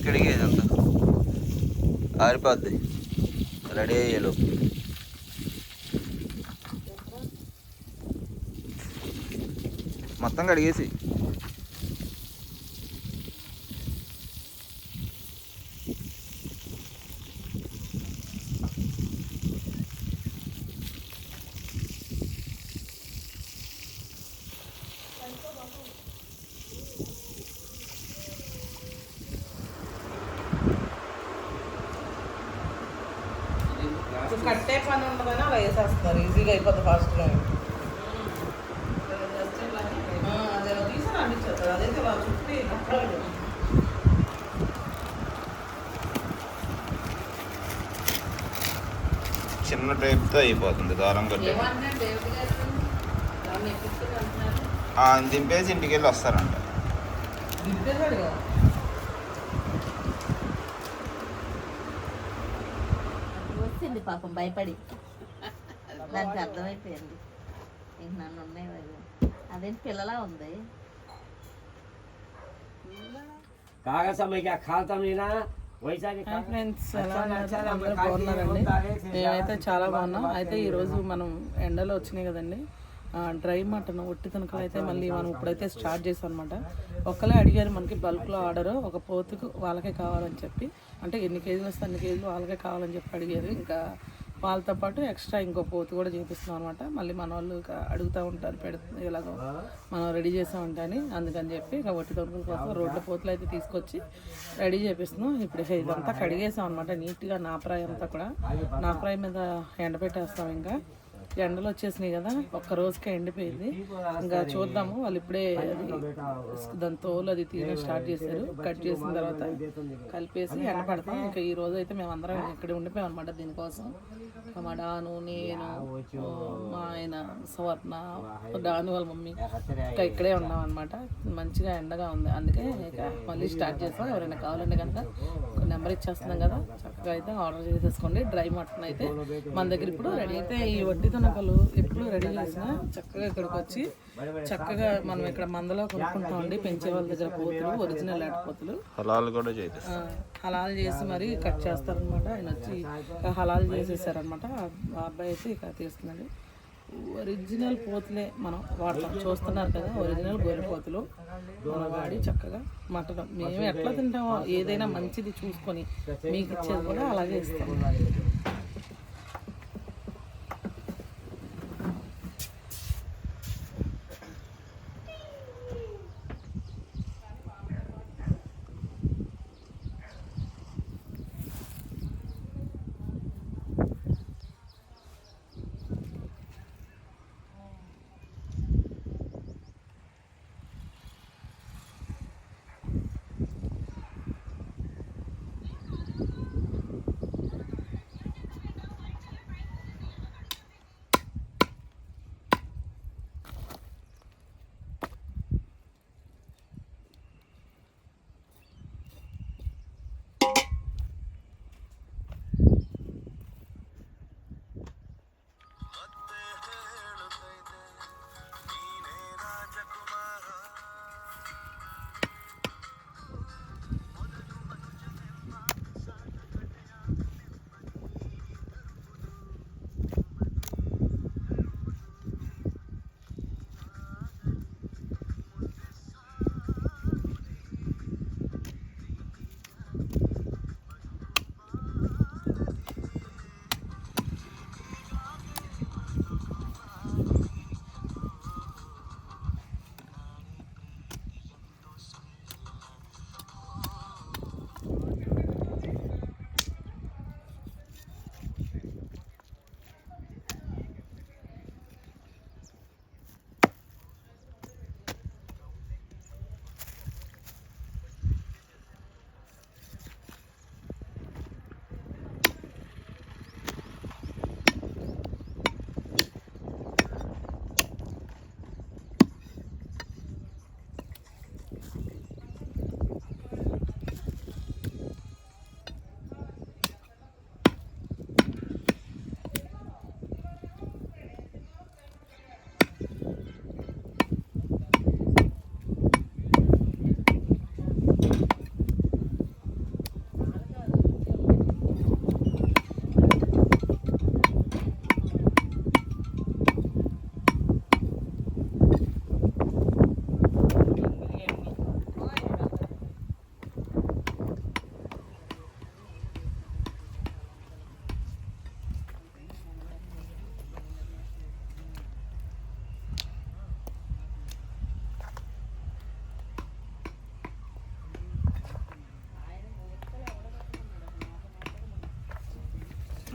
కడిగేదంతా ఆరిపోద్ది ready అయ్యేలోపు. మొత్తం కడిగేసి కట్టే పని ఉండదని అలా వేసేస్తున్నారు, ఈజీగా అయిపోతుంది ఫాస్ట్గా. అదే తీసాను అనిపించారు, అదైతే వాళ్ళ చుట్టూ కట్టాలి. చిన్న టైప్తో అయిపోతుంది దారం కట్టి. దింపేసి ఇంటికి వెళ్ళి వస్తారంట. దింపేశాడు కదా. వచ్చింది పాపం భయపడి, దానికి అర్థమైపోయింది ఇంక నన్ను ఉన్నాయి. అదేంటి పిల్లలా ఉంది. ఫ్రెండ్స్ అందరూ బాగున్నారండి. మేమైతే చాలా బాగున్నాం. అయితే ఈరోజు మనం ఎండలో వచ్చినాయి కదండి, డ్రై మటన్ ఒట్టి తనకలు అయితే మళ్ళీ మనం ఇప్పుడైతే స్టార్ట్ చేసాం అనమాట. ఒక్కలే అడిగారు మనకి బల్క్లో ఆర్డరు, ఒక పోతుకు వాళ్ళకే కావాలని చెప్పి, అంటే ఎన్ని కేజీలు వస్తే అన్ని కేజీలు వాళ్ళకే కావాలని చెప్పి అడిగారు. ఇంకా వాళ్ళతో పాటు ఎక్స్ట్రా ఇంకో పోతు కూడా చేపిస్తున్నాం అనమాట. మళ్ళీ మన వాళ్ళు అడుగుతూ ఉంటారు, పెడుతుంది ఇలాగో మనం రెడీ చేసామంటే అని, అందుకని చెప్పి ఇక ఒట్టి తొనుకుల కోసం రోడ్ల పోతులు అయితే తీసుకొచ్చి రెడీ చేపిస్తున్నాం. ఇప్పుడు ఇదంతా కడిగేసాం అనమాట నీట్గా. నాపరాయి అంతా కూడా నాపరాయి మీద ఎండబెట్టేస్తాం. ఇంకా ఎండలు వచ్చేసినాయి కదా, ఒక్క రోజుకే ఎండిపోయింది. ఇంకా చూద్దాము, వాళ్ళు ఇప్పుడే దాని తోలు అది తీయడం స్టార్ట్ చేశారు. కట్ చేసిన తర్వాత కలిపేసి ఎండ పెడతాం. ఇంకా ఈ రోజు అయితే మేము అందరం ఇక్కడ ఉండిపోయాం అనమాట దీనికోసం. మా డాను, నేను, మా ఆయన స్వర్ణ, డాను వాళ్ళ మమ్మీ ఇంకా ఇక్కడే ఉన్నాం అనమాట. మంచిగా ఎండగా ఉంది, అందుకే ఇక మళ్ళీ స్టార్ట్ చేస్తాం. ఎవరైనా కావాలంటే కనుక నెంబర్ ఇచ్చేస్తున్నాం కదా, చక్కగా అయితే ఆర్డర్ చేసేసుకోండి. డ్రై మటన్ అయితే మన దగ్గర ఇప్పుడు రెడీ. అయితే ఈ వడ్డీ తునకలు ఎప్పుడు రెడీ చేసినా చక్కగా ఇక్కడికి వచ్చి చక్కగా మనం ఇక్కడ మందలో కొనుక్కుంటామండి. పెంచే వాళ్ళ దగ్గర పోతులు, ఒరిజినల్ పోతులు హలాల్ కూడా హలాల్ చేసి మరి కట్ చేస్తారనమాట. ఆయన వచ్చి హలాల్ చేసేసారనమాట. ఆ అబ్బాయి అయితే ఇక తీస్తున్నాడు. ఒరిజినల్ పోతులే మనం వాడతాం, చూస్తున్నారు కదా, ఒరిజినల్ గొర్రె పోతులు మనం వాడి చక్కగా మటన్ మేము ఎట్లా తింటామో ఏదైనా మంచిది చూసుకొని మీకు ఇచ్చేది కూడా అలాగే ఇస్తాం.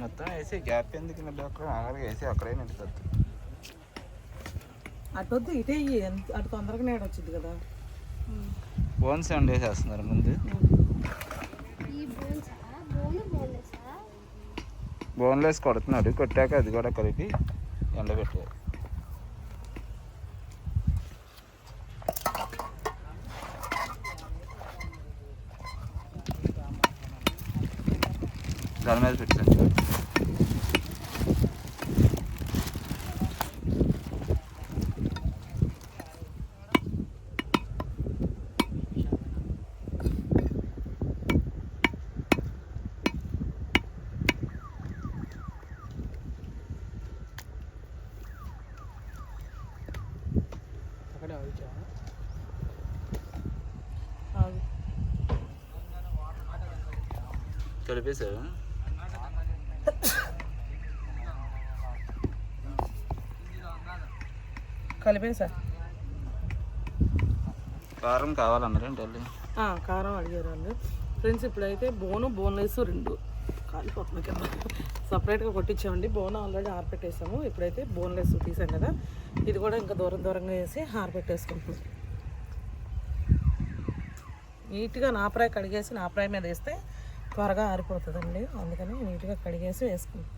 మొత్తం వేసి గ్యాప్ ఎందుకు మళ్ళీ అక్కడ ఆగలిగా వేసి అక్కడే నిండుతుంది. అటు వద్దు ఇటే ఇయ్యి. అటు తొందరగా నేడు వచ్చింది కదా. బోన్స్ ఏమన్నా వేసేస్తున్నారు ముందు. బోన్లెస్ కొడుతున్నాడు, కొట్టాక అది కూడా కలిపి ఎండబెట్టారు. దాని మీద పెట్టండి. కలిపేసారు. కలిపేసా. కారం కావాలన్నారేంటి వాళ్ళు? కారం అడిగారు వాళ్ళు. ఫ్రెండ్స్ ఇప్పుడైతే బోన్లెస్ 2 కాలిపోతుంది కదా, సపరేట్గా కొట్టించామండి. Bone already ఆరపెట్టేసాము. ఇప్పుడైతే బోన్లెస్ తీసాం కదా, ఇది కూడా ఇంకా దూరంగా వేసి ఆరపెట్టేసుకుంటున్నాం. నీట్గా నాపరాయి కడిగేసి నాపరాయి మీద వేస్తే త్వరగా ఆరిపోతుందండి. అందుకని నీట్గా కడిగేసి వేసుకుంటాం.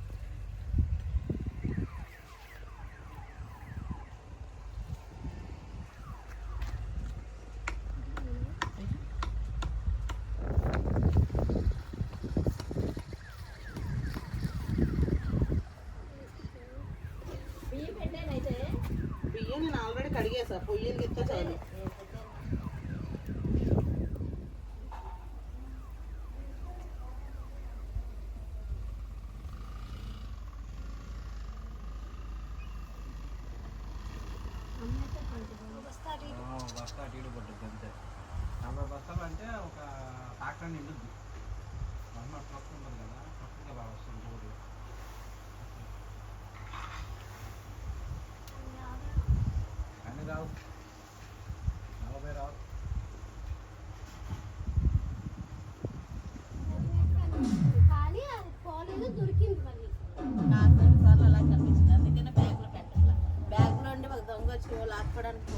బియ్యం నేను ఆల్రెడీ కడిగేసా, పొయ్యికి ఇస్తే చాలు. బస్తా అటు ఇటు పడుతుంది అంతే. 40 బస్తాలు అంటే ఒక ట్రాక్టర్ నిండుద్ది. ట్రక్ ఉంటుంది కదా, ట్రక్కి అలా వస్తుంది రోడ్డు. అన్నీ రావు, 40 రావు. నాకు 2 సార్లు అలా కనిపించింది. అందుకనే బ్యాగ్లో పెట్టాలి. బ్యాగ్లో ఉండి ఒక దొంగ వచ్చి లాక్కోవడానికి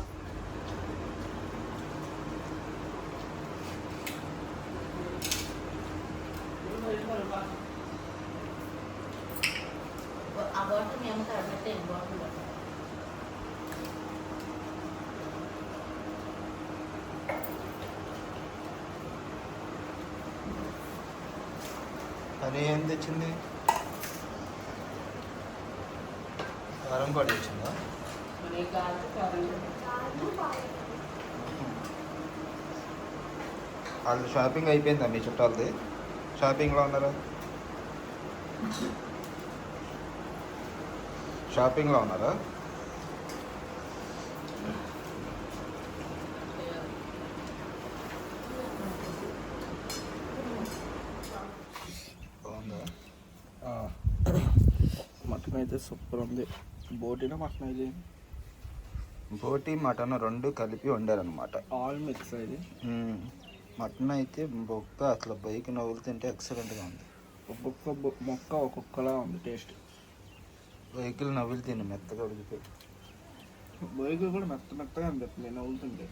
ఆ బాటిల్ మీ అమ్మకి పెట్టేయండి. బాటిల్ అది ఏం తెచ్చింది? కారం కూడా తెచ్చిందా? వాళ్ళు షాపింగ్ అయిపోయిందా? మీ చుట్టాలది షాపింగ్లో ఉన్నారా? షాపింగ్లో ఉన్నారా? బాగుందా? మటన్ అయితే సూపర్ ఉంది. బోటీనా మటన్ ఇది? బోటి మటన్ 2 కలిపి వండారనమాట. ఆల్ మిక్స్ ఇది. మటన్ అయితే బొక్క అసలు బైక్ నవ్వులు తింటే ఎక్సలెంట్గా ఉంది. ఒక్కొక్క మొక్క ఒక్కొక్కలా ఉంది టేస్ట్. బైకులు నవ్వులు తిని మెత్తగా ఉడికిపోయి. బైకులు కూడా మెత్తగా అనిపిస్తుంది నవ్వులుతుంటే.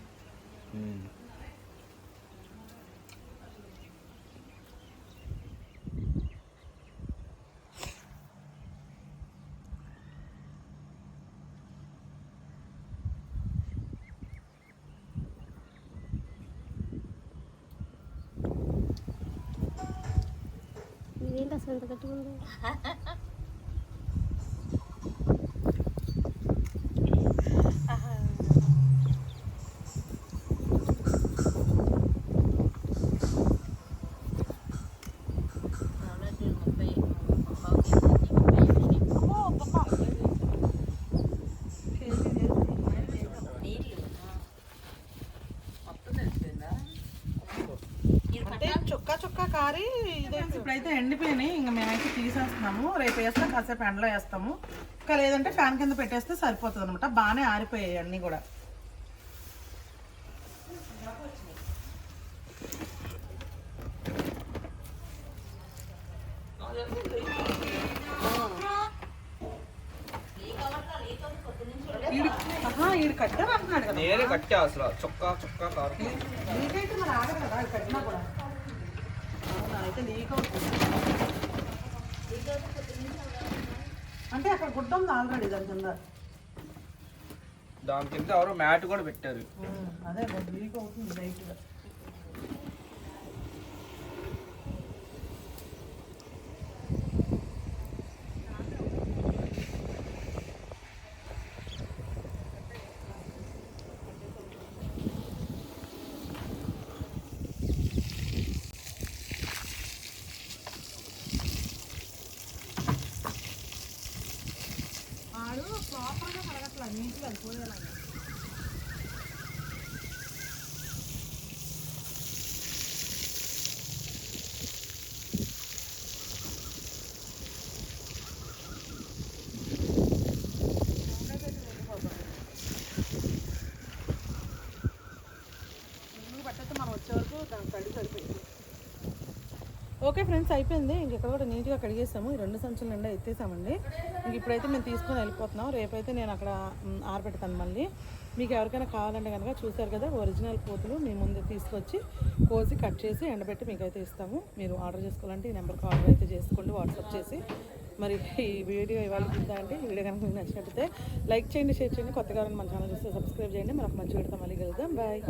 ఇదేంటి అసలు ఎంత గట్టిగా ఉంది? అంటే చుక్క కారి ఇప్పుడైతే ఎండిపోయినాయి. ఇంకా మేమైతే తీసేస్తున్నాము. రేపు వేస్తే కాసేపు ఎండలో వేస్తాము. ఇంకా లేదంటే ఫ్యాన్ కింద పెట్టేస్తే సరిపోతుంది అనమాట. బాగానే ఆరిపోయాయి అన్నీ కూడా. కట్టారు అంటున్నాడు కదా. నేనే కట్టా అసలు చొక్కా చొక్కా కారు నీకైతే మరి ఆగదు కదా అది కట్టినా కూడా. అవునా, అయితే లీక్ అవుతుంది అంటే అక్కడ గుడ్డ ఉంది ఆల్రెడీ దాని కింద. దాని కింద ఎవరో మ్యాట్ కూడా పెట్టారు. అదే లీక్ అవుతుంది లైట్గా. ఆడు ప్రాపర్గా కడగట్లా, నీట్గా అయిపోయేలాగా. పట్టయితే మనం వచ్చే వరకు దాని తడి సరిపోయింది. ఓకే ఫ్రెండ్స్, అయిపోయింది. ఇంకెక్కడ కూడా నీట్గా కడిగేసాము. ఈ 2 సంచుల నిండా ఎత్తేసామండి. ఇంక ఇప్పుడైతే మేము తీసుకొని వెళ్ళిపోతున్నాం. రేపైతే నేను అక్కడ ఆరబెడతాను మళ్ళీ. మీకు ఎవరికైనా కావాలంటే కనుక చూసారు కదా, ఒరిజినల్ పోతులు మీ ముందు తీసుకొచ్చి కోసి కట్ చేసి ఎండబెట్టి మీకైతే ఇస్తాము. మీరు ఆర్డర్ చేసుకోవాలంటే ఈ నెంబర్కి ఆర్డర్ అయితే చేసుకోండి, వాట్సాప్ చేసి. మరి ఈ వీడియో ఇవాళ ఉందా అంటే ఈ వీడియో కనుక మీకు నచ్చినట్టయితే లైక్ చేయండి, షేర్ చేయండి. కొత్తగా మన ఛానల్ చూస్తే సబ్స్క్రైబ్ చేయండి. మనకు మంచి వీడితో మళ్ళీ కలుద్దాం. బాయ్.